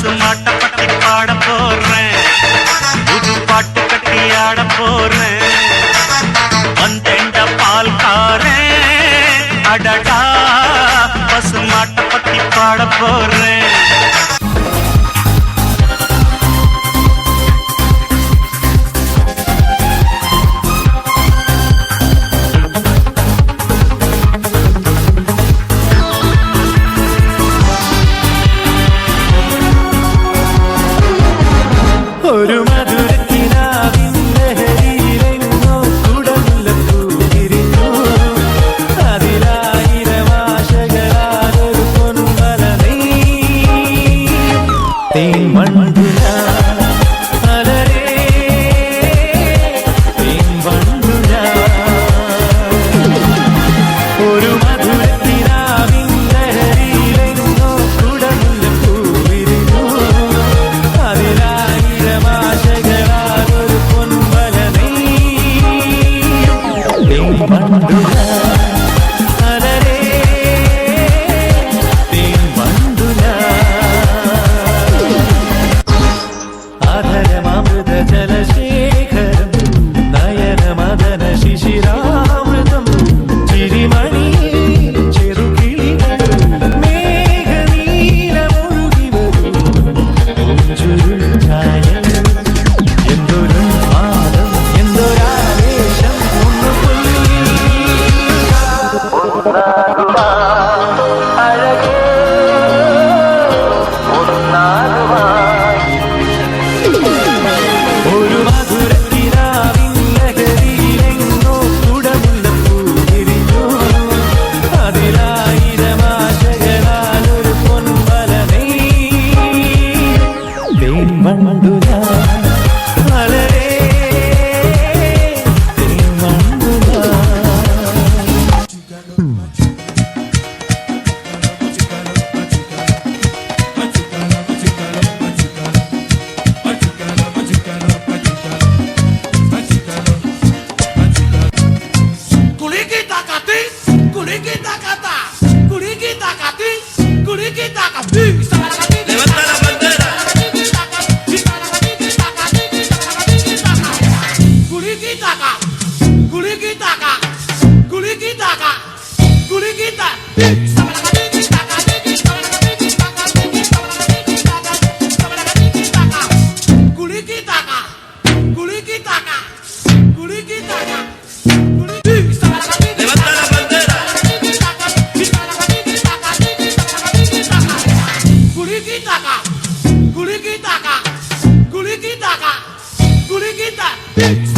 பசுமாட்ட பட்டி பாட போறேன், புது பாட்டு கட்டி ஆட போறேன். வந்தேண்ட பால்காரன் அடடா, பசுமாட்ட பட்டி பாட போறேன். ഒരു മധുരക്കിനാവിൻ ലഹരിയിലെങ്ങോ കുടമുല്ലപ്പൂ വിരിഞ്ഞു. അതിലായിരം ആശകളാലൊരു പൊൻമല നെയ്യും. തേൻവണ്ടുല അലരേ, തേൻവണ്ടുല. ഒരു മധുരക്കിനാവിൻ ലഹരിയിലെങ്ങോ കുടമുല്ലപ്പൂ വിരിഞ്ഞു. അതിലായിരം ആശകളാലൊരു പൊൻമല നെയ്യും. തേൻവണ്ടുല അലരേ, തേൻവണ്ടുല. അധരമമൃത ജലശേഖരം, നയനമദന ശിശിരാമൃതം. ചിരിമണി ചെറുകിളികൾ മേഘനീലമൊഴുകി വരും. ചുരുൾ ഛായകൾ എന്തൊരു പാദം, എന്തൊരാവേശം. ഒന്ന് അഴകേ ഒരു മധുരക്കിനാവിൻ ലഹരിയിലെങ്ങോ കുടമുല്ലപ്പൂ വിരിഞ്ഞു. അതിലായിരം ആശകളാലൊരു പൊൻമല നെയ്യും. തേൻവണ്ടുല അലരേ, തേൻവണ്ടുല. Levanta la bandera. Levanta la bandera. Kulikitaka,